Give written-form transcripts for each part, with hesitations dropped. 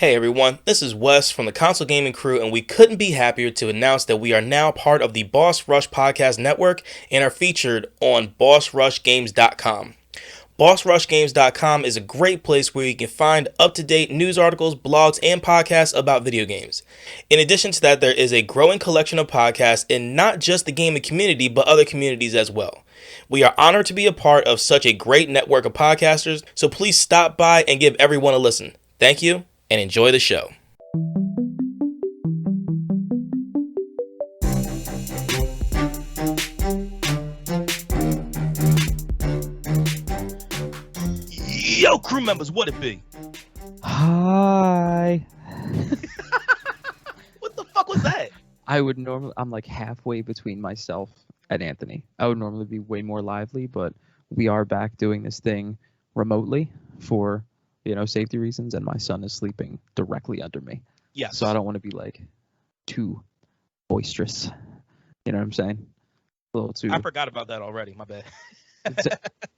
Hey everyone, this is Wes from the Console Gaming Crew, and we couldn't be happier to announce that we are now part of the Boss Rush Podcast Network and are featured on BossRushGames.com. BossRushGames.com is a great place where you can find up-to-date news articles, blogs, and podcasts about video games. In addition to that, there is a growing collection of podcasts in not just the gaming community, but other communities as well. We are honored to be a part of such a great network of podcasters, so please stop by and give everyone a listen. Thank you, and enjoy the show. Yo, crew members, what it be? Hi. What the fuck was that? I'm like halfway between myself and Anthony. I would normally be way more lively, but we are back doing this thing remotely for, safety reasons, and my son is sleeping directly under me. Yes. So I don't want to be like too boisterous. You know what I'm saying? A little too. I forgot about that already. My bad.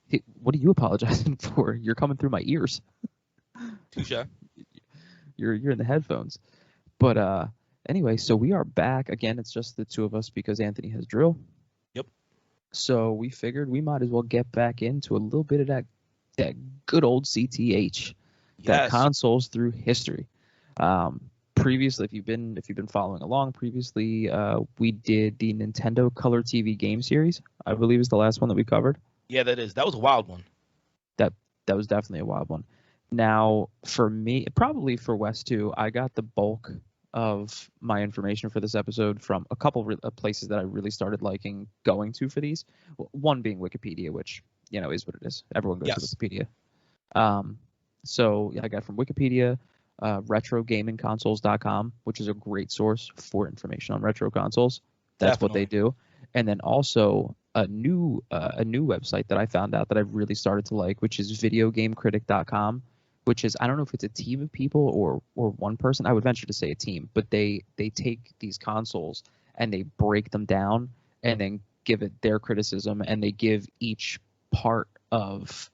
Hey, what are you apologizing for? You're coming through my ears. Touche. You're in the headphones. But anyway, so we are back again. It's just the two of us because Anthony has drill. Yep. So we figured we might as well get back into a little bit of that good old CTH, that consoles through history. Previously, if you've been following along, previously we did the Nintendo Color TV game series. I believe is the last one that we covered. Yeah, that is. That was a wild one. That was definitely a wild one. Now, for me, probably for Wes too, I got the bulk of my information for this episode from a couple places that I really started liking going to for these. One being Wikipedia, which is what it is. Everyone goes to Wikipedia. So I got from Wikipedia, RetroGamingConsoles.com, which is a great source for information on retro consoles. That's Definitely. What they do. And then also a new website that I found out that I've really started to like, which is VideoGameCritic.com, which is, I don't know if it's a team of people or one person. I would venture to say a team, but they take these consoles and they break them down and then give it their criticism, and they give each part of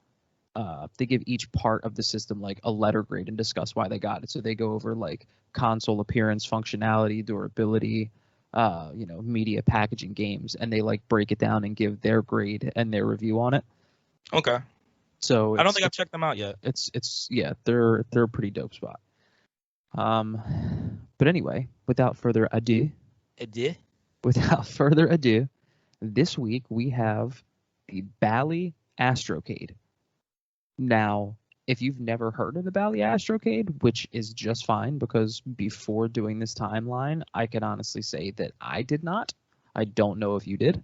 the system like a letter grade and discuss why they got it. So they go over like console appearance, functionality, durability, media packaging, games, and they like break it down and give their grade and their review on it. Okay. So I don't think I've checked them out yet. They're a pretty dope spot. But anyway, without further ado, this week we have the Bally Astrocade. Now, if you've never heard of the Bally Astrocade, which is just fine, because before doing this timeline, I can honestly say that I did not. I don't know if you did.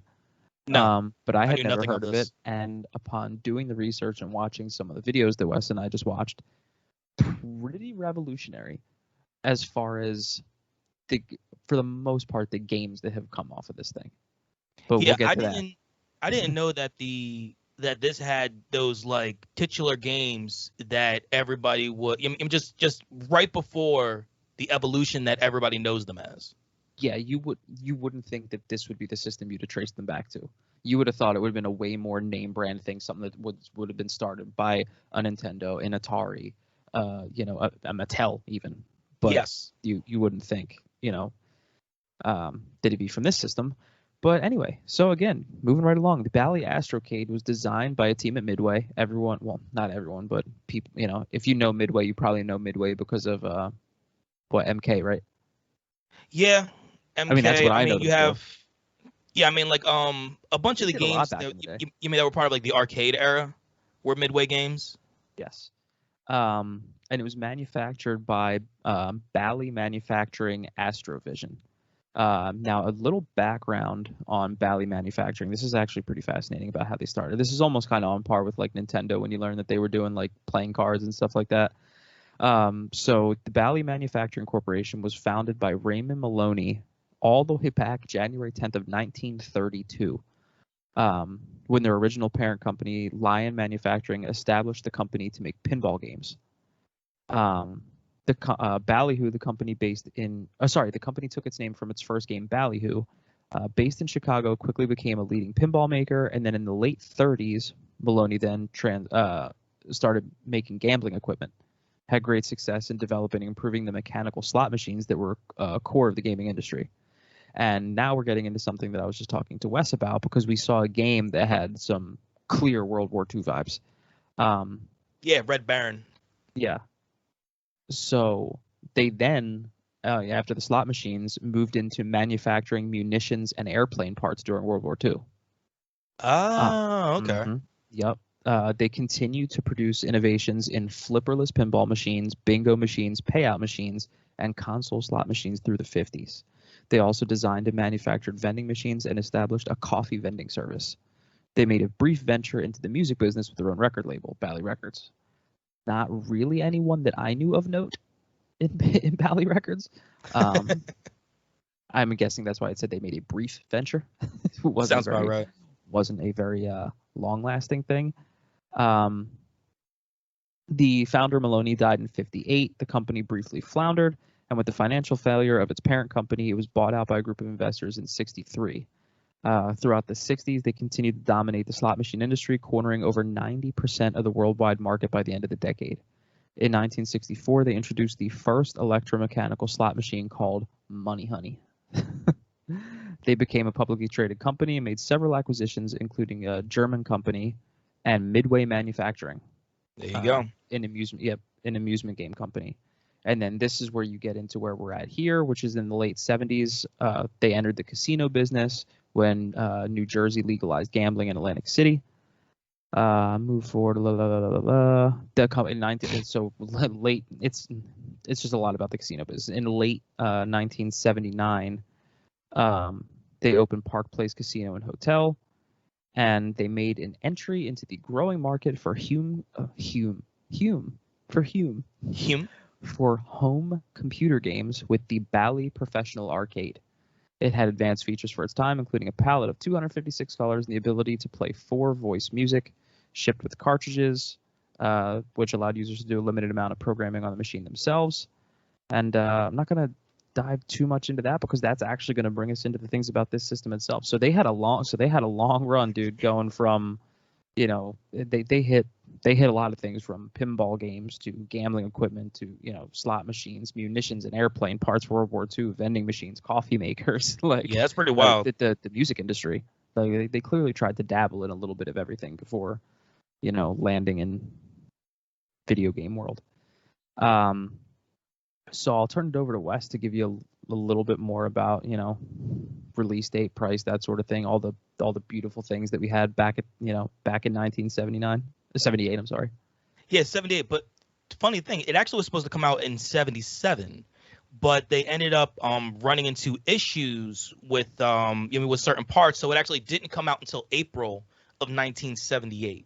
No, but I had never heard of it, and upon doing the research and watching some of the videos that Wes and I just watched, pretty revolutionary as far as for the most part, the games that have come off of this thing. But we'll get to that. I didn't know that this had those like titular games that everybody would. I mean, just right before the evolution that everybody knows them as. Yeah, you wouldn't think that this would be the system you'd have traced them back to. You would have thought it would have been a way more name brand thing, something that would have been started by a Nintendo, an Atari, a Mattel even. But yes, you wouldn't think, that it'd be from this system. But anyway, so again, moving right along, the Bally Astrocade was designed by a team at Midway. Everyone, well, not everyone, but people, if you know Midway, you probably know Midway because of MK, right? Yeah, MK. I mean, that's what I know. You have, like a bunch of the games that you mean that were part of like the arcade era were Midway games. Yes, and it was manufactured by Bally Manufacturing Astrovision. Now, a little background on Bally Manufacturing. This is actually pretty fascinating about how they started. This is almost kind of on par with like Nintendo when you learn that they were doing like playing cards and stuff like that. So the Bally Manufacturing Corporation was founded by Raymond Maloney all the way back January 10th of 1932, when their original parent company, Lion Manufacturing, established the company to make pinball games. Ballyhoo, the company the company took its name from its first game, Ballyhoo, based in Chicago, quickly became a leading pinball maker, and then in the late 30s, Maloney then started making gambling equipment. had great success in developing and improving the mechanical slot machines that were core of the gaming industry. And now we're getting into something that I was just talking to Wes about, because we saw a game that had some clear World War II vibes. Yeah, Red Baron. Yeah. So they then, after the slot machines, moved into manufacturing munitions and airplane parts during World War II. Oh, okay. Yep. They continue to produce innovations in flipperless pinball machines, bingo machines, payout machines, and console slot machines through the 50s. They also designed and manufactured vending machines and established a coffee vending service. They made a brief venture into the music business with their own record label, Bally Records. Not really anyone that I knew of note in Bally Records. I'm guessing that's why it said they made a brief venture. Sounds about right. Wasn't a very long-lasting thing. The founder, Maloney, died in 1958. The company briefly floundered, and with the financial failure of its parent company, it was bought out by a group of investors in 1963. Throughout the 60s, they continued to dominate the slot machine industry, cornering over 90% of the worldwide market by the end of the decade. In 1964, they introduced the first electromechanical slot machine called Money Honey. They became a publicly traded company and made several acquisitions, including a German company and Midway Manufacturing. There you go. An amusement game company. And then this is where you get into where we're at here, which is in the late 70s. They entered the casino business when New Jersey legalized gambling in Atlantic City. Move forward. The company so late. It's just a lot about the casino business. In late 1979, they opened Park Place Casino and Hotel, and they made an entry into the growing market for for home computer games with the Bally Professional Arcade. It had advanced features for its time, including a palette of 256 colors and the ability to play 4 voice music, shipped with cartridges, which allowed users to do a limited amount of programming on the machine themselves. And I'm not going to dive too much into that, because that's actually going to bring us into the things about this system itself. So they had a long run, dude, going from, they hit a lot of things, from pinball games to gambling equipment to, slot machines, munitions and airplane parts, World War II, vending machines, coffee makers. Yeah, that's pretty wild. The music industry, they clearly tried to dabble in a little bit of everything before, landing in video game world. So I'll turn it over to Wes to give you a little bit more about, release date, price, that sort of thing, all the beautiful things that we had back in 78, I'm sorry. Yeah, 78, but funny thing, it actually was supposed to come out in 77, but they ended up running into issues with with certain parts, so it actually didn't come out until April of 1978.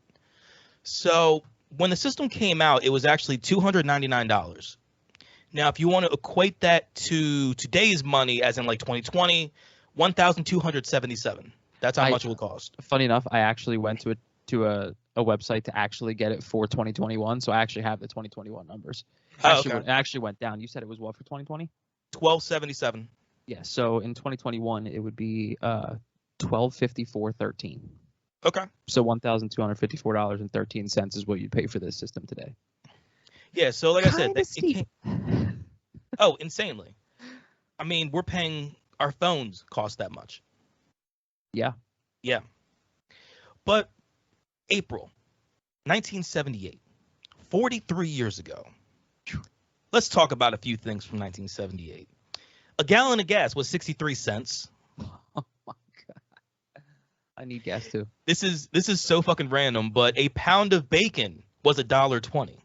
So when the system came out, it was actually $299. Now, if you want to equate that to today's money, as in like 2020, $1,277. That's how much it will cost. Funny enough, I actually went to a website to actually get it for 2021, so I actually have the 2021 numbers. It actually went down. You said it was what for 2020? $1,277. Yeah, so in 2021 it would be $1,254.13. Okay. So $1,254.13 is what you'd pay for this system today. Yeah, so like I said, insanely. I mean, we're paying, our phones cost that much. Yeah. Yeah. But April 1978, 43 years ago. Let's talk about a few things from 1978. A gallon of gas was 63 cents. Oh my God. I need gas too. This is so fucking random, but a pound of bacon was $1.20.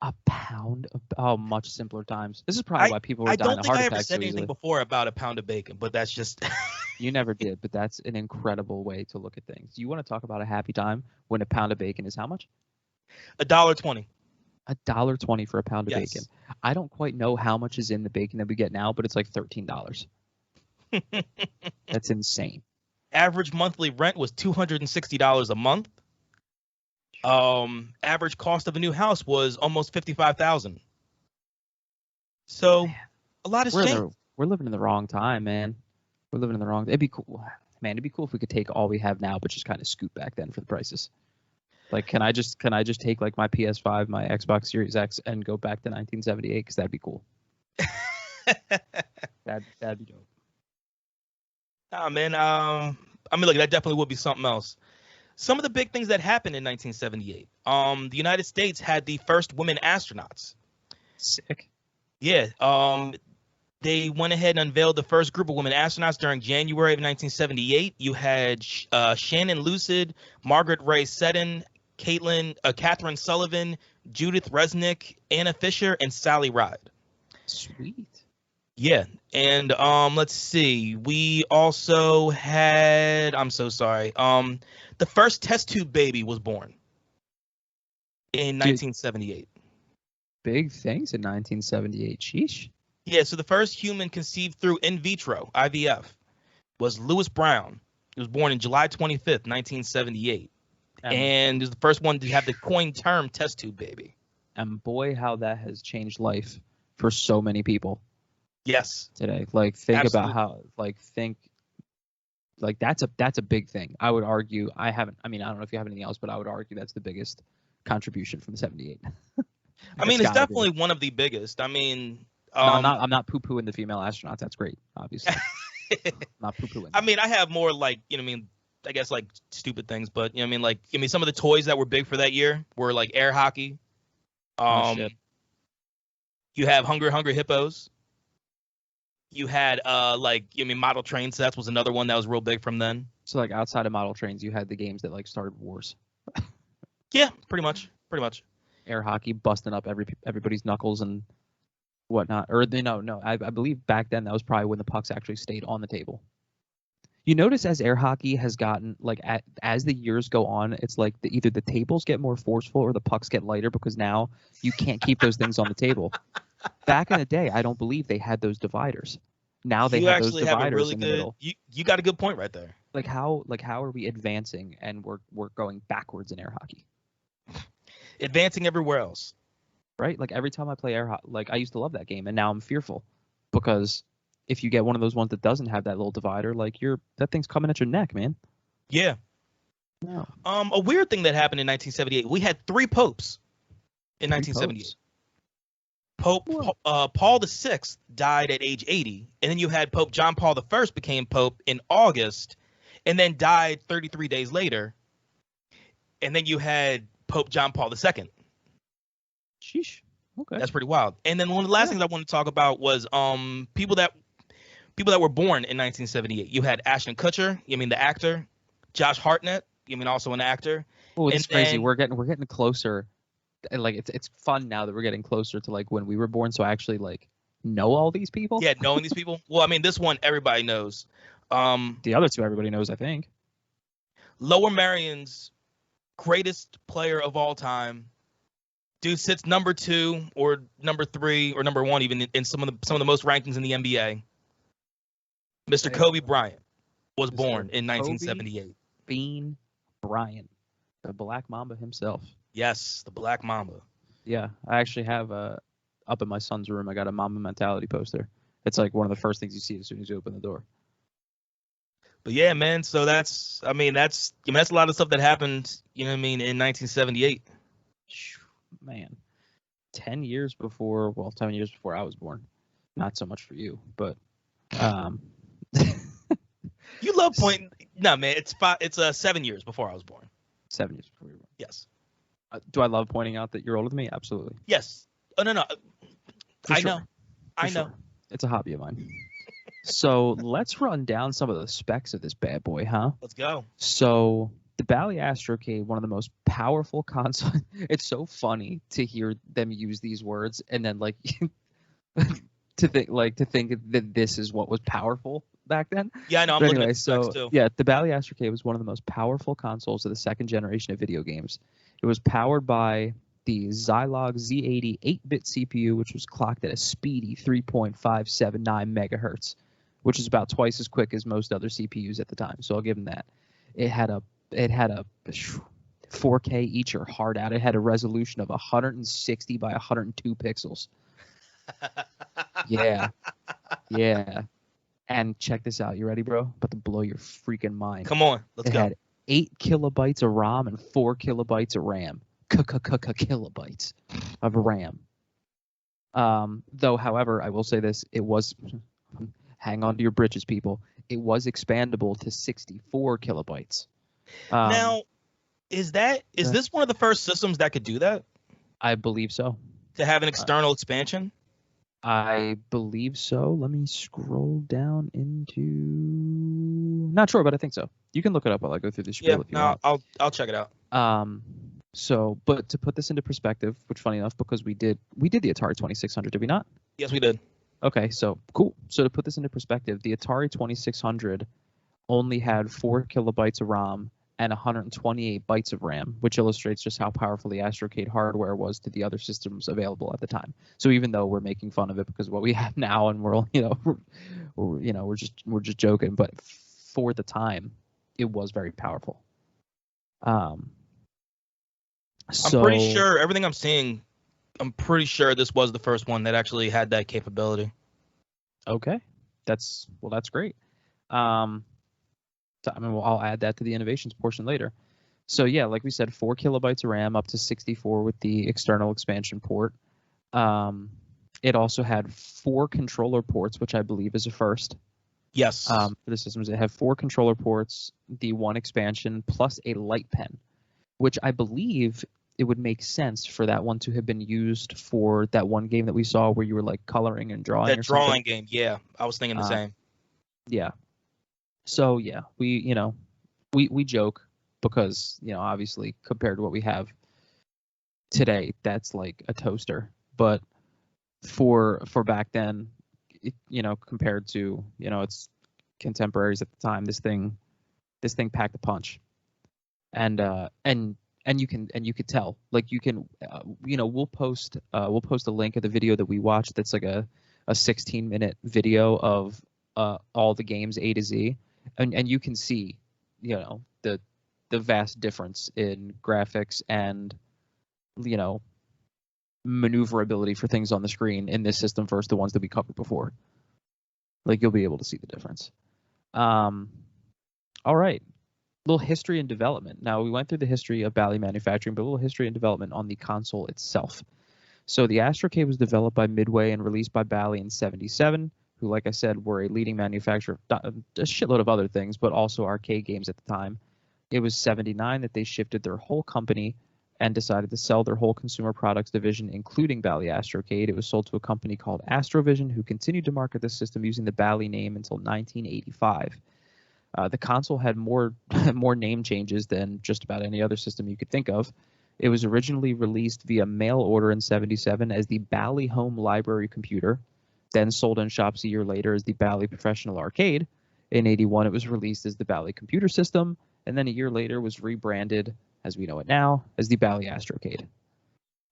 A pound of much simpler times. This is probably why people were dying of heart attacks. I don't think I ever said anything before about a pound of bacon, but that's just You never did, but that's an incredible way to look at things. You want to talk about a happy time when a pound of bacon is how much? $1.20. $1.20 for a pound of bacon. I don't quite know how much is in the bacon that we get now, but it's like $13. That's insane. Average monthly rent was $260 a month. Average cost of a new house was almost $55,000. So a lot has changed. We're living in the wrong time, man. We're living in the wrong. It'd be cool, man. It'd be cool if we could take all we have now, but just kind of scoot back then for the prices. Like, can I just take like my PS5, my Xbox Series X, and go back to 1978? Because that'd be cool. That'd be dope. Nah, man. I mean, look, that definitely would be something else. Some of the big things that happened in 1978. The United States had the first women astronauts. Sick. Yeah. They went ahead and unveiled the first group of women astronauts during January of 1978. You had Shannon Lucid, Margaret Ray Seddon, Catherine Sullivan, Judith Resnick, Anna Fisher, and Sally Ride. Sweet. Yeah, and let's see. We also had. I'm so sorry. The first test tube baby was born in 1978. Big things in 1978. Sheesh. Yeah, so the first human conceived through in vitro (IVF) was Louis Brown. He was born in July 25th, 1978, and he was the first one to have the coined term "test tube baby." And boy, how that has changed life for so many people. Yes. Today, like think Absolutely. about how, like that's a big thing. I would argue. I don't know if you have anything else, but I would argue that's the biggest contribution from '78. I mean, it's definitely one of the biggest. I mean. No, I'm not poo-pooing the female astronauts. That's great, obviously. Not poo-pooing. I mean, I have more like, I guess like stupid things, but some of the toys that were big for that year were like air hockey. Shit. You have Hungry Hippos. You had model train sets was another one that was real big from then. So like outside of model trains, you had the games that like started wars. Yeah, pretty much. Air hockey, busting up everybody's knuckles and whatnot. Or no, I believe back then that was probably when the pucks actually stayed on the table. You notice as air hockey has gotten like as the years go on, it's like either the tables get more forceful or the pucks get lighter because now you can't keep those things on the table. Back in the day, I don't believe they had those dividers. Now they have those dividers in the middle. You got a good point right there. Like how are we advancing and we're going backwards in air hockey? Advancing everywhere else. Right? Like every time I play air hockey, like I used to love that game and now I'm fearful because if you get one of those ones that doesn't have that little divider, like that thing's coming at your neck, man. Yeah. No. A weird thing that happened in 1978. We had 3 popes in 1978. Pope Paul VI died at age 80, and then you had Pope John Paul I became pope in August, and then died 33 days later. And then you had Pope John Paul II. Sheesh. Okay. That's pretty wild. And then one of the last things I want to talk about was people that were born in 1978. You had Ashton Kutcher, the actor, Josh Hartnett, also an actor. Oh, it's crazy. We're getting closer. Like it's fun now that we're getting closer to like when we were born. So I actually like know all these people. Yeah, knowing these people. Well, this one everybody knows. The other two everybody knows, I think. Lower Marion's greatest player of all time. Dude sits number 2 or number 3 or number 1 even in some of the most rankings in the NBA. Mr. Kobe Bryant was born in 1978. Bean Bryant, the Black Mamba himself. Yes, the Black Mamba. Yeah, I actually have up in my son's room. I got a Mamba Mentality poster. It's like one of the first things you see as soon as you open the door. But yeah, man. So that's a lot of stuff that happened. In 1978. Man, 10 years before I was born. Not so much for you, but you love pointing. No, man, it's 7 years before I was born. 7 years before you were born. Yes. Do I love pointing out that you're older than me? Absolutely. Yes. Oh no. I know. It's a hobby of mine. So let's run down some of the specs of this bad boy, huh? Let's go. So the Bally Astrocade, one of the most powerful consoles. It's so funny to hear them use these words and then like to think that this is what was powerful back then. Yeah, I know. I'm looking at the specs too. Yeah, the Bally Astrocade was one of the most powerful consoles of the second generation of video games. It was powered by the Zilog Z80 8-bit CPU, which was clocked at a speedy 3.579 megahertz, which is about twice as quick as most other CPUs at the time. So I'll give them that. It had a 4K each or hard out. It had a resolution of 160 by 102 pixels. Yeah. And check this out. You ready, bro? About to blow your freaking mind. Come on, let's go. Had 8 kilobytes of ROM and 4 kilobytes of RAM. Kilobytes of RAM. Though, however, I will say this: it was, hang on to your britches, people. It was expandable to 64 kilobytes. Now, is this one of the first systems that could do that? I believe so. To have an external expansion? I believe so. Let me scroll down into. Not sure, but I think so. You can look it up while I go through the spiel if you want. I'll check it out. So, but to put this into perspective, which funny enough, because we did the Atari 2600, did we not? Yes, we did. Okay, so cool. So to put this into perspective, the Atari 2600 only had 4 kilobytes of ROM and 128 bytes of RAM, which illustrates just how powerful the Astrocade hardware was to the other systems available at the time. So even though we're making fun of it because of what we have now, and we're just joking, but for the time, it was very powerful. I'm pretty sure everything I'm seeing. I'm pretty sure this was the first one that actually had that capability. Okay, that's great. I'll add that to the innovations portion later. So yeah, like we said, 4 kilobytes of RAM up to 64 with the external expansion port. It also had 4 controller ports, which I believe is a first. Yes. For the systems, it had 4 controller ports, the 1 expansion, plus a light pen, which I believe it would make sense for that one to have been used for that one game that we saw where you were like coloring and drawing. That drawing game, yeah. I was thinking the same. Yeah. So yeah, we joke because, obviously compared to what we have today, that's like a toaster. But for back then, compared to, its contemporaries at the time, this thing packed a punch. And you could tell, like, you can, we'll post a link of the video that we watched. That's like a 16-minute video of all the games A to Z, and you can see, the vast difference in graphics and, maneuverability for things on the screen in this system versus the ones that we covered before. Like, you'll be able to see the difference. All right. Little history and development. Now, we went through the history of Bally Manufacturing, but a little history and development on the console itself. So the Astrocade was developed by Midway and released by Bally in '77, who, like I said, were a leading manufacturer of a shitload of other things, but also arcade games at the time. It was '79 that they shifted their whole company and decided to sell their whole consumer products division, including Bally Astrocade. It was sold to a company called Astrovision, who continued to market the system using the Bally name until 1985. The console had more name changes than just about any other system you could think of. It was originally released via mail order in '77 as the Bally Home Library Computer, then sold in shops a year later as the Bally Professional Arcade. In '81, it was released as the Bally Computer System, and then a year later was rebranded, as we know it now, as the Bally Astrocade.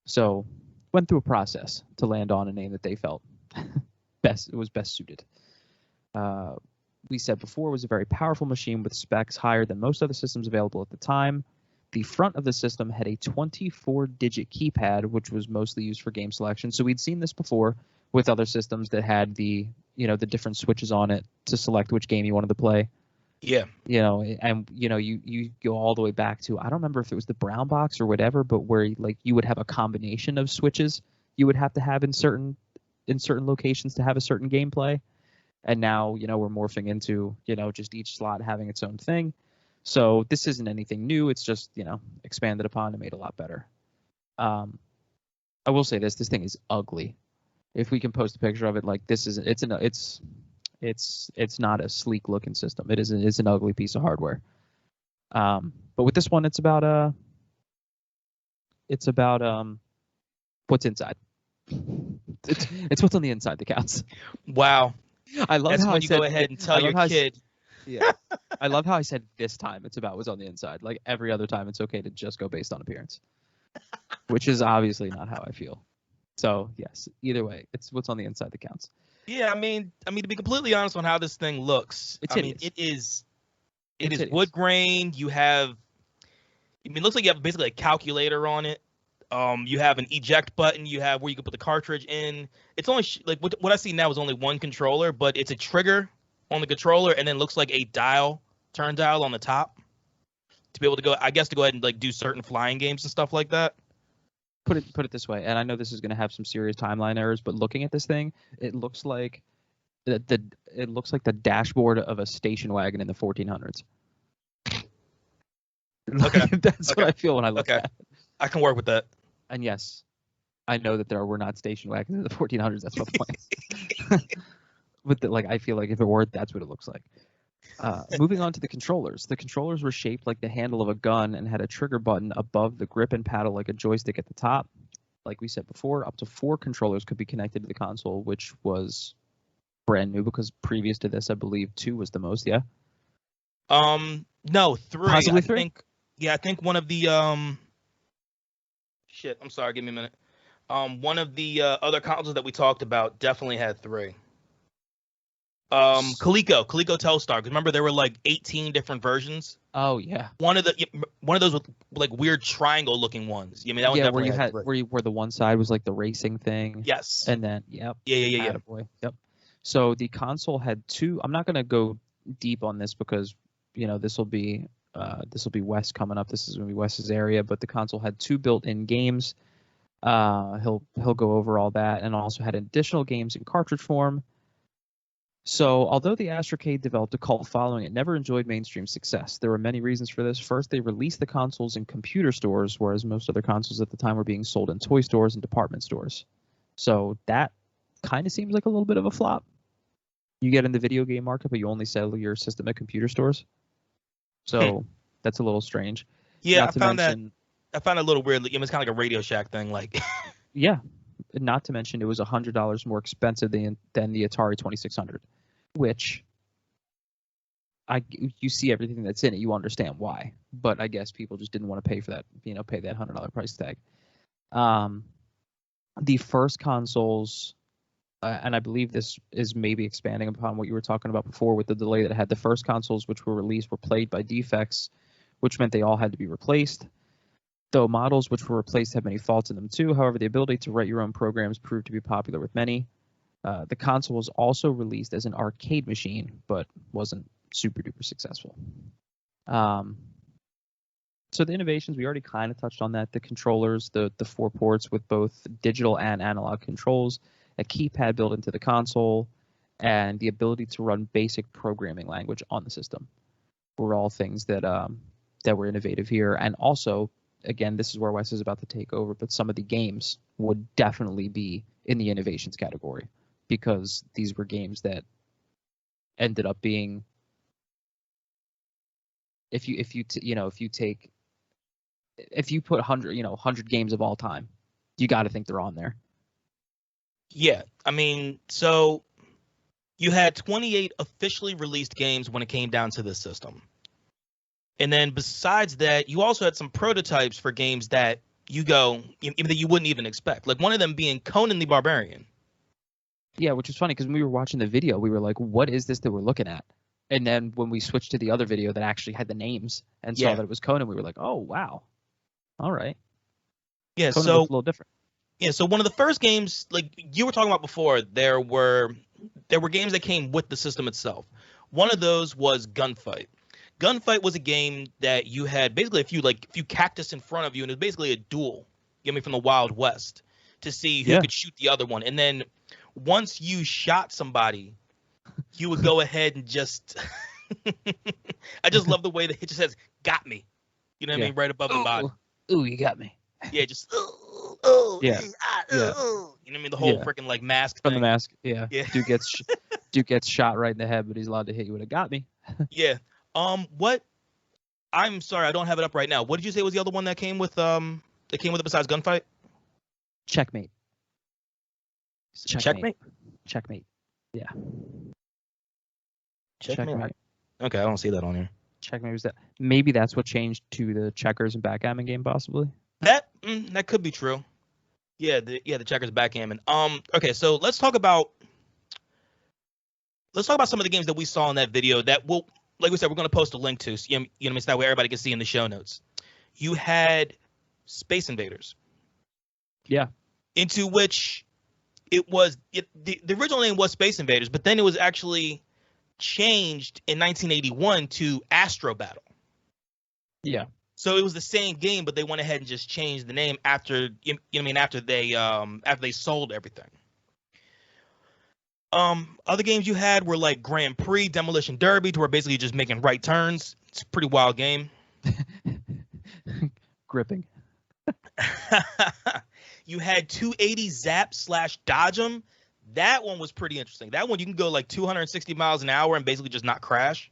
So, went through a process to land on a name that they felt was best suited. We said before, was a very powerful machine with specs higher than most other systems available at the time. The front of the system had a 24-digit keypad, which was mostly used for game selection. So we'd seen this before with other systems that had the different switches on it to select which game you wanted to play. Yeah. You go all the way back to, I don't remember if it was the brown box or whatever, but where like you would have a combination of switches you would have to have in certain locations to have a certain gameplay. And now, we're morphing into, just each slot having its own thing. So this isn't anything new. It's just, expanded upon and made a lot better. I will say this thing is ugly. If we can post a picture of it, like it's not a sleek looking system. It's an ugly piece of hardware. But with this one, it's about what's inside. It's what's on the inside that counts. Wow. I love That's how when I you said, go ahead and tell your kid. Yeah. I love how I said this time it's about what's on the inside. Like every other time, it's okay to just go based on appearance, which is obviously not how I feel. So yes, either way, it's what's on the inside that counts. Yeah, I mean, to be completely honest on how this thing looks, it is wood grain. You have, it looks like you have basically a calculator on it. You have an eject button. You have where you can put the cartridge in. It's only like what I see now is only one controller, but it's a trigger on the controller, and then looks like a turn dial on the top. to be able to go ahead and like do certain flying games and stuff like that. Put it this way, and I know this is going to have some serious timeline errors, but looking at this thing, it looks like the dashboard of a station wagon in the 1400s. Okay, That's what I feel when I look at it. I can work with that. And yes, I know that there were not station wagons in the 1400s. That's my point. But I feel like if it were, that's what it looks like. Moving on to the controllers. The controllers were shaped like the handle of a gun and had a trigger button above the grip and paddle like a joystick at the top. Like we said before, up to 4 controllers could be connected to the console, which was brand new because previous to this, I believe 2 was the most. Yeah. No, 3. Possibly 3. I think one of the Shit, I'm sorry. Give me a minute. One of the other consoles that we talked about definitely had 3. Coleco Telstar. Because remember there were like 18 different versions. Oh yeah. One of those with like weird triangle looking ones. I mean that one definitely had 3. where the one side was like the racing thing. Yes. And then yeah. Boy. Yep. So the console had 2. I'm not gonna go deep on this because this will be Wes coming up. This is gonna be Wes's area. But the console had 2 built-in games. He'll go over all that, and also had additional games in cartridge form. So, although the Astrocade developed a cult following, it never enjoyed mainstream success. There were many reasons for this. First, they released the consoles in computer stores, whereas most other consoles at the time were being sold in toy stores and department stores. So that kind of seems like a little bit of a flop. You get in the video game market, but you only sell your system at computer stores. So that's a little strange. Yeah, I found it a little weird. It's kind of like a Radio Shack thing. Like, yeah. Not to mention, it was $100 more expensive than the Atari 2600, which you see everything that's in it, you understand why. But I guess people just didn't want to pay for that, pay that $100 price tag. The first consoles, and I believe this is maybe expanding upon what you were talking about before with the delay that it had. The first consoles which were released were plagued by defects, which meant they all had to be replaced. Though models which were replaced have many faults in them too. However, the ability to write your own programs proved to be popular with many. The console was also released as an arcade machine, but wasn't super duper successful. So the innovations, we already kind of touched on that. The controllers, the 4 ports with both digital and analog controls, a keypad built into the console, and the ability to run basic programming language on the system were all things that were innovative here. And also, again, this is where Wes is about to take over, but some of the games would definitely be in the innovations category because these were games that ended up being, if you put 100 games of all time, you got to think they're on there. Yeah, I mean, so you had 28 officially released games when it came down to this system. And then besides that, you also had some prototypes for games that that you wouldn't even expect. Like one of them being Conan the Barbarian. Yeah, which is funny because when we were watching the video, we were like, what is this that we're looking at? And then when we switched to the other video that actually had the names and saw that it was Conan, we were like, oh, wow. All right. Yeah, Conan looks a little different. Yeah, so one of the first games, like you were talking about before, there were games that came with the system itself. One of those was Gunfight. Gunfight was a game that you had basically a few cactus in front of you, and it was basically a duel, from the Wild West to see who could shoot the other one. And then once you shot somebody, you would go ahead and just I just love the way that it just says "got me," you know what I mean, right above the body. Ooh, you got me. Yeah, just you know what I mean, the whole freaking like mask from thing. the mask. Yeah. Dude gets shot right in the head, but he's allowed to hit you with a "got me." Yeah. What? I'm sorry, I don't have it up right now. What did you say was the other one that came with it besides Gunfight? Checkmate. Checkmate. Yeah. Checkmate. Okay, I don't see that on here. Checkmate was that. Maybe that's what changed to the checkers and backgammon game, possibly. That could be true. Yeah, the checkers and backgammon. Okay, so let's talk about some of the games that we saw in that video that will. Like we said, we're going to post a link to, so that way everybody can see in the show notes. You had Space Invaders. Yeah. Into which the original name was Space Invaders, but then it was actually changed in 1981 to Astro Battle. Yeah. So it was the same game, but they went ahead and just changed the name after after they sold everything. Other games you had were like Grand Prix, Demolition Derby, to where basically just making right turns. It's a pretty wild game. Gripping. You had 280 Zap / Dodge 'em. That one was pretty interesting. That one you can go like 260 miles an hour and basically just not crash.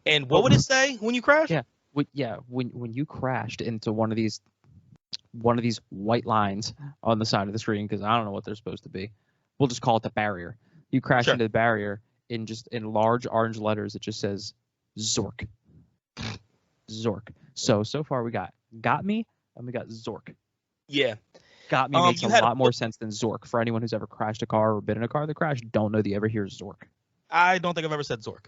And what would it say when you crash? Yeah. When you crashed into one of these white lines on the side of the screen, because I don't know what they're supposed to be. We'll just call it the barrier. You crash into the barrier in large orange letters. It just says Zork. Zork. So far we got me and we got Zork. Yeah. Got me makes a lot more sense than Zork. For anyone who's ever crashed a car or been in a car that crashed, don't know that you ever hear Zork. I don't think I've ever said Zork.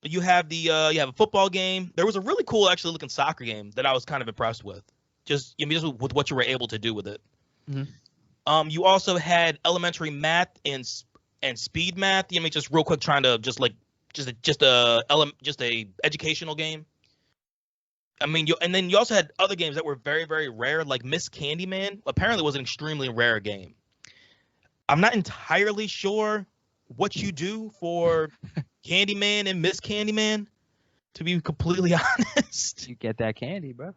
You have you have a football game. There was a really cool actually looking soccer game that I was kind of impressed with. Just with what you were able to do with it. Mm-hmm. You also had elementary math and speed math. Just real quick, trying to just a educational game. And then you also had other games that were very, very rare, like Miss Candyman. Apparently, was an extremely rare game. I'm not entirely sure what you do for Candyman and Miss Candyman, to be completely honest. You get that candy, bro.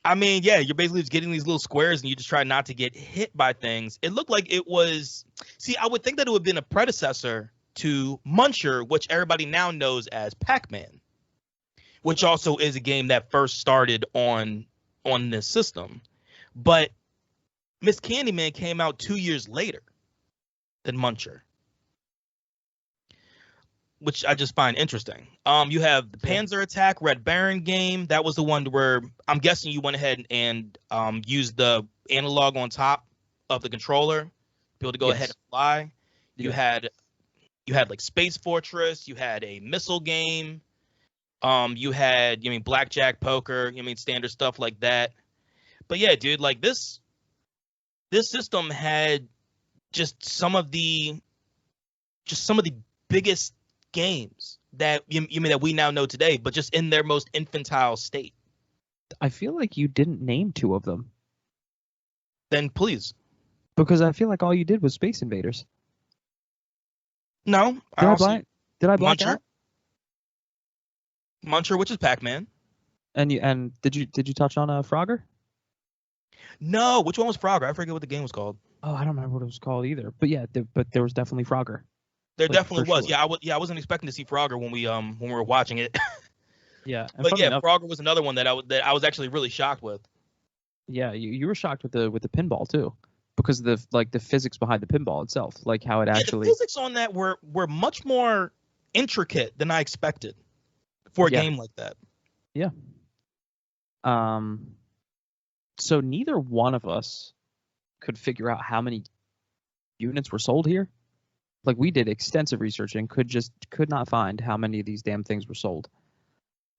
You're basically just getting these little squares and you just try not to get hit by things. It looked like it was... See, I would think that it would have been a predecessor to Muncher, which everybody now knows as Pac-Man, which also is a game that first started on this system. But Miss Candyman came out 2 years later than Muncher, which I just find interesting. You have the Panzer Attack Red Baron game. That was the one where I'm guessing you went ahead and used the analog on top of the controller to be able to go ahead and fly. You had like Space Fortress. You had a missile game. You had blackjack, poker. Standard stuff like that. But yeah, dude, like this system had just some of the biggest games that that we now know today, but just in their most infantile state. I feel like you didn't name two of them. Then please. Because I feel like all you did was Space Invaders. No. Did I black out? Muncher, which is Pac-Man. And did you touch on Frogger? No, which one was Frogger? I forget what the game was called. Oh, I don't remember what it was called either. But yeah, there was definitely Frogger. There definitely was. Sure. Yeah, I wasn't expecting to see Frogger when we were watching it. Yeah, but yeah, enough, Frogger was another one that I was actually really shocked with. Yeah, you were shocked with the pinball too, because of the physics behind the pinball itself, like how it actually. The physics on that were much more intricate than I expected for a game like that. Yeah. So neither one of us could figure out how many units were sold here. Like, we did extensive research and could not find how many of these damn things were sold.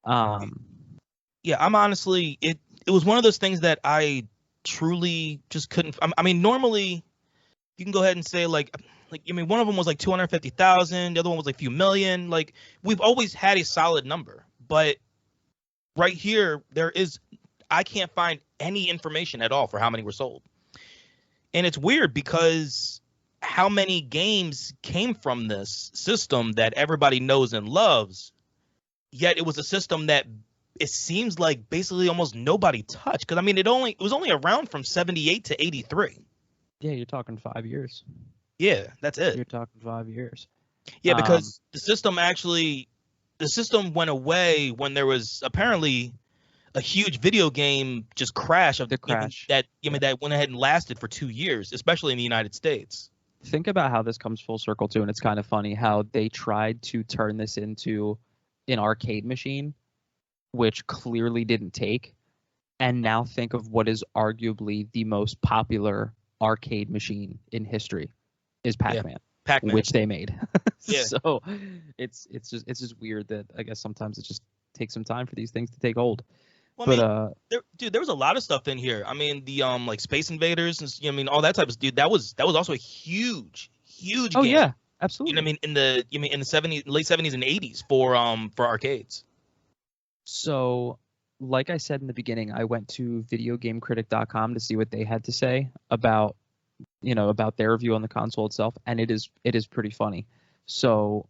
Yeah, I'm honestly, it was one of those things that I truly just couldn't. Normally you can go ahead and say like one of them was like 250,000, the other one was like a few million. Like, we've always had a solid number, but right here I can't find any information at all for how many were sold. And it's weird because how many games came from this system that everybody knows and loves, yet it was a system that it seems like basically almost nobody touched. Because it was only around from 78 to 83. Yeah, you're talking 5 years. Yeah, that's it. You're talking 5 years. Yeah, because the system went away when there was apparently a huge video game just crash that went ahead and lasted for 2 years, especially in the United States. Think about how this comes full circle too, and it's kind of funny how they tried to turn this into an arcade machine, which clearly didn't take, and now think of what is arguably the most popular arcade machine in history is Pac-Man. Yeah. Pac-Man, which they made. Yeah. So it's just weird that I guess sometimes it just takes some time for these things to take hold. Well, there was a lot of stuff in here. The like Space Invaders and all that type of dude. That was also a huge game. Oh yeah, absolutely. In the late 70s and 80s for arcades. So like I said in the beginning, I went to videogamecritic.com to see what they had to say about, about their review on the console itself, and it is pretty funny. So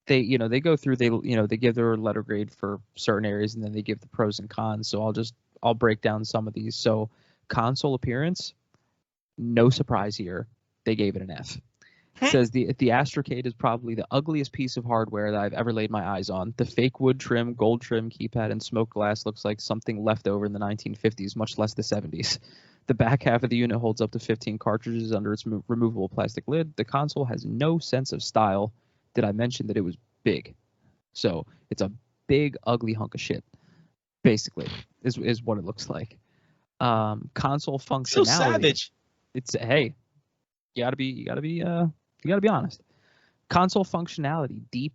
they go through, they give their letter grade for certain areas, and then they give the pros and cons. So I'll break down some of these. So console appearance, no surprise here, they gave it an F. It says the Astrocade is probably the ugliest piece of hardware that I've ever laid my eyes on. The fake wood trim, gold trim keypad, and smoked glass looks like something left over in the 1950s, much less the 70s. The back half of the unit holds up to 15 cartridges under its removable plastic lid. The console has no sense of style. Did I mention that it was big? So it's a big, ugly hunk of shit, basically, is what it looks like. Console functionality. So savage. It's, hey, you gotta be honest. Console functionality, D+.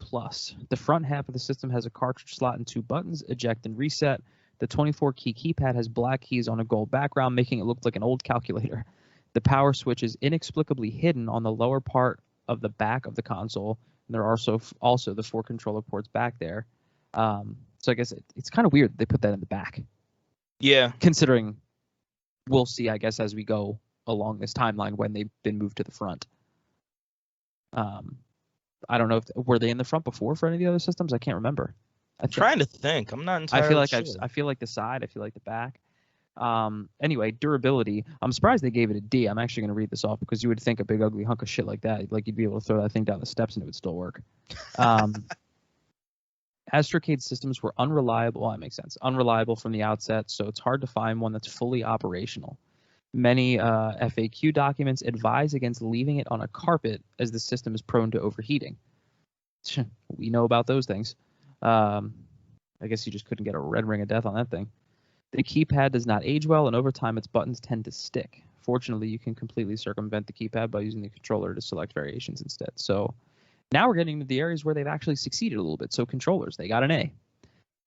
The front half of the system has a cartridge slot and 2 buttons, eject and reset. The 24-key keypad has black keys on a gold background, making it look like an old calculator. The power switch is inexplicably hidden on the lower part of the back of the console, and there are also the 4 controller ports back there. So I guess it's kind of weird that they put that in the back. Yeah. Considering we'll see, I guess, as we go along this timeline when they've been moved to the front. I don't know were they in the front before for any of the other systems? I can't remember. I'm trying to think. I'm not entirely sure. I feel like the side. I feel like the back. Anyway, durability. I'm surprised they gave it a D. I'm actually going to read this off because you would think a big ugly hunk of shit like that, like you'd be able to throw that thing down the steps and it would still work. Astrocade systems were unreliable. Well, that makes sense. Unreliable from the outset, so it's hard to find one that's fully operational. Many FAQ documents advise against leaving it on a carpet as the system is prone to overheating. We know about those things. I guess you just couldn't get a red ring of death on that thing. The keypad does not age well, and over time its buttons tend to stick. Fortunately, you can completely circumvent the keypad by using the controller to select variations instead. So now we're getting to the areas where they've actually succeeded a little bit. So controllers, they got an A.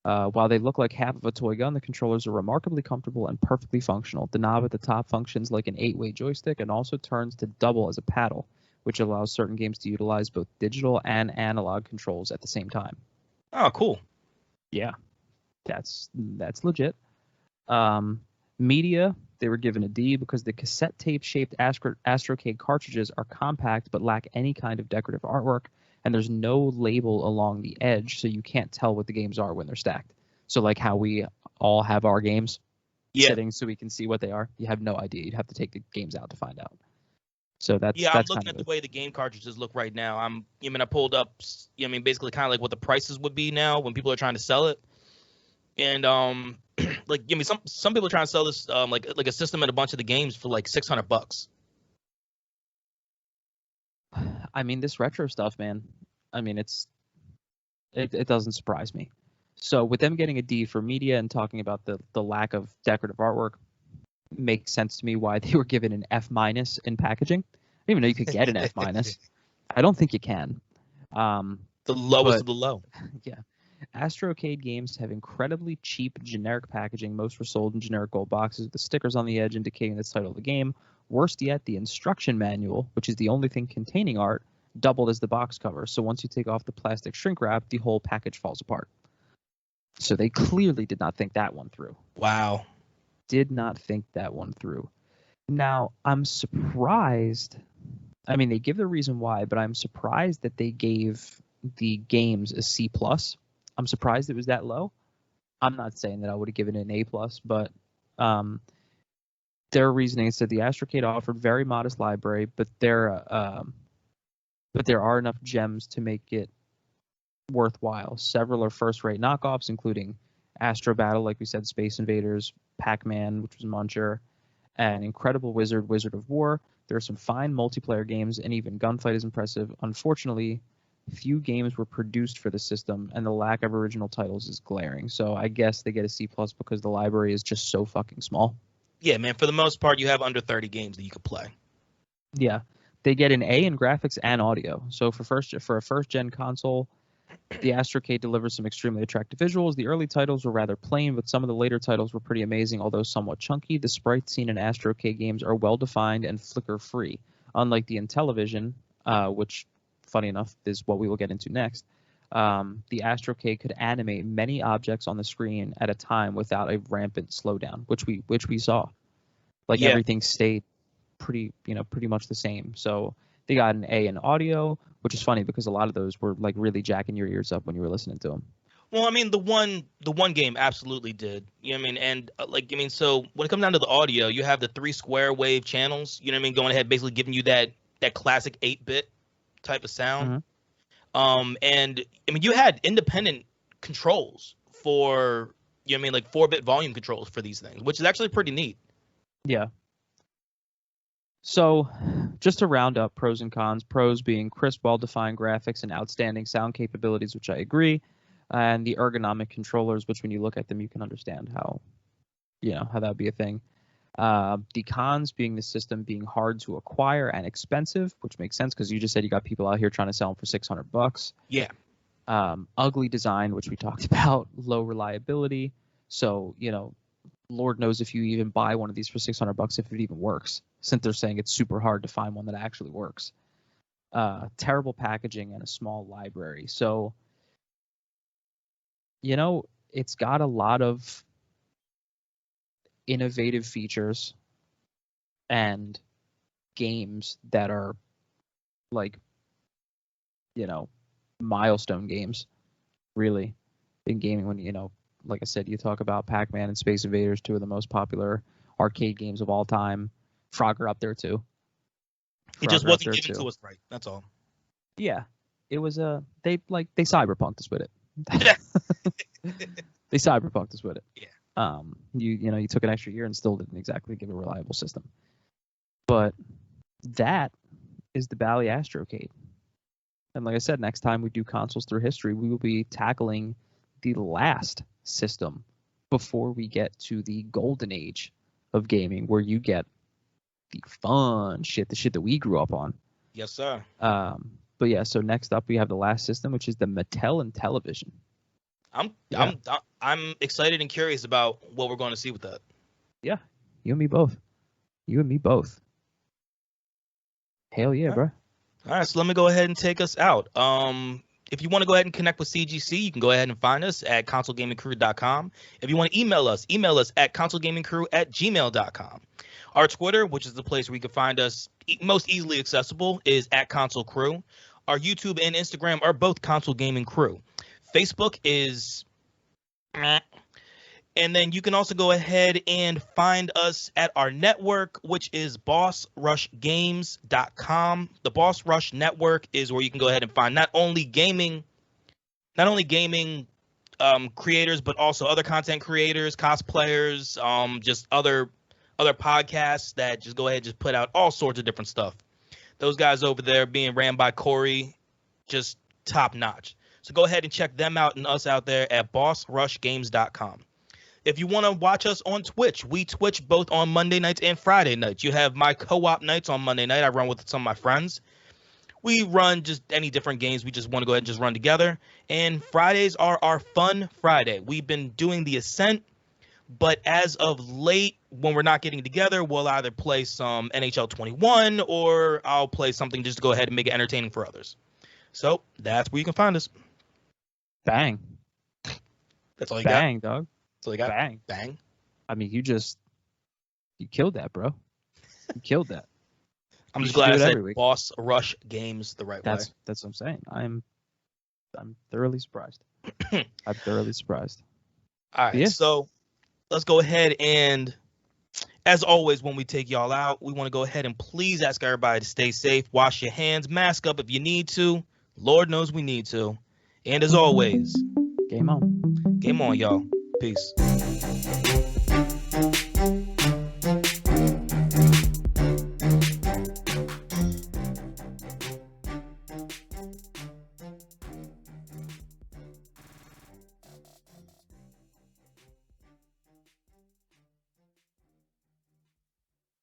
While they look like half of a toy gun, the controllers are remarkably comfortable and perfectly functional. The knob at the top functions like an 8-way joystick and also turns to double as a paddle, which allows certain games to utilize both digital and analog controls at the same time. Oh, cool. Yeah, that's legit. Media, they were given a D because the cassette tape-shaped Astrocade cartridges are compact but lack any kind of decorative artwork, and there's no label along the edge, so you can't tell what the games are when they're stacked. So like how we all have our games sitting so we can see what they are, you have no idea. You'd have to take the games out to find out. So I'm looking at the way the game cartridges look right now. I pulled up, basically kind of like what the prices would be now when people are trying to sell it. And some people are trying to sell this like a system and a bunch of the games for like $600. I mean, this retro stuff, man. I mean, it doesn't surprise me. So with them getting a D for media and talking about the lack of decorative artwork, makes sense to me why they were given an F- in packaging. I didn't even know you could get an F-. I don't think you can. The lowest of the low. Yeah. Astrocade games have incredibly cheap generic packaging. Most were sold in generic gold boxes with the stickers on the edge indicating the title of the game. Worst yet, the instruction manual, which is the only thing containing art, doubled as the box cover. So once you take off the plastic shrink wrap, the whole package falls apart. So they clearly did not think that one through. Wow. Did not think that one through. Now, I'm surprised. I mean, they give the reason why, but I'm surprised that they gave the games a C+. I'm surprised it was that low. I'm not saying that I would have given it an A+, but their reasoning is that the Astrocade offered very modest library, but there are enough gems to make it worthwhile. Several are first-rate knockoffs, including Astro Battle, like we said, Space Invaders, Pac-Man, which was Muncher, and Incredible Wizard, Wizard of War. There are some fine multiplayer games, and even Gunfight is impressive. Unfortunately, few games were produced for the system, and the lack of original titles is glaring. So I guess they get a C+ because the library is just so fucking small. Yeah, man, for the most part, you have under 30 games that you could play. Yeah. They get an A in graphics and audio. So for a first-gen console, the Astrocade delivers some extremely attractive visuals. The early titles were rather plain, but some of the later titles were pretty amazing, although somewhat chunky. The sprites seen in Astrocade games are well-defined and flicker-free, unlike the Intellivision, which, funny enough, is what we will get into next. the Astrocade could animate many objects on the screen at a time without a rampant slowdown, which we saw. Like Yeah. everything stayed pretty much the same. So they got an A in audio, which is funny because a lot of those were like really jacking your ears up when you were listening to them. Well, I mean, the one game absolutely did. You know what I mean? And so when it comes down to the audio, you have the 3 square wave channels. You know what I mean? Going ahead, basically giving you that classic 8-bit type of sound. And I mean, you had independent controls for, you know what I mean, like 4-bit volume controls for these things, which is actually pretty neat. Yeah. So, just to round up pros and cons, pros being crisp, well-defined graphics and outstanding sound capabilities, which I agree, and the ergonomic controllers, which when you look at them, you can understand how that would be a thing. The cons being the system being hard to acquire and expensive, which makes sense because you just said you got people out here trying to sell them for $600. Yeah. Ugly design, which we talked about, low reliability. So, Lord knows if you even buy one of these for $600 if it even works, since they're saying it's super hard to find one that actually works. Terrible packaging and a small library. So, it's got a lot of innovative features and games that are like, milestone games, really, in gaming. When, like I said, you talk about Pac-Man and Space Invaders, 2 of the most popular arcade games of all time. Frogger up there too. It just wasn't given to us right. That's all. Yeah, it was they cyberpunked us with it. They cyberpunked us with it. Yeah. You took an extra year and still didn't exactly give a reliable system. But that is the Bally Astrocade. And like I said, next time we do consoles through history, we will be tackling the last system before we get to the golden age of gaming, where you get the fun shit, the shit that we grew up on. Yes, sir. But yeah, so next up we have the last system, which is the Mattel Intellivision. I'm excited and curious about what we're going to see with that. Yeah, you and me both. Hell yeah, bro. All right, so let me go ahead and take us out. If you want to go ahead and connect with CGC, you can go ahead and find us at consolegamingcrew.com. If you want to email us at consolegamingcrew@gmail.com. Our Twitter, which is the place where you can find us most easily accessible, is at Console Crew. Our YouTube and Instagram are both Console Gaming Crew. Facebook is... And then you can also go ahead and find us at our network, which is bossrushgames.com. The Boss Rush Network is where you can go ahead and find not only gaming creators, but also other content creators, cosplayers, just other podcasts that just go ahead and just put out all sorts of different stuff. Those guys over there being ran by Corey, just top notch. So go ahead and check them out and us out there at bossrushgames.com. If you want to watch us on Twitch, we Twitch both on Monday nights and Friday nights. You have my co-op nights on Monday night. I run with some of my friends. We run just any different games. We just want to go ahead and just run together. And Fridays are our fun Friday. We've been doing the Ascent, but as of late, when we're not getting together, we'll either play some NHL 21 or I'll play something just to go ahead and make it entertaining for others. So that's where you can find us. Bang. That's all you Bang, got? dog. So they got bang. I mean, you killed that, bro. You killed that. I'm just glad I said Boss Rush Games the right way. That's what I'm saying. I'm thoroughly surprised. I'm thoroughly surprised. All right, So let's go ahead and, as always, when we take y'all out, we want to go ahead and please ask everybody to stay safe, wash your hands, mask up if you need to. Lord knows we need to. And as always, game on. Game on, y'all. Peace.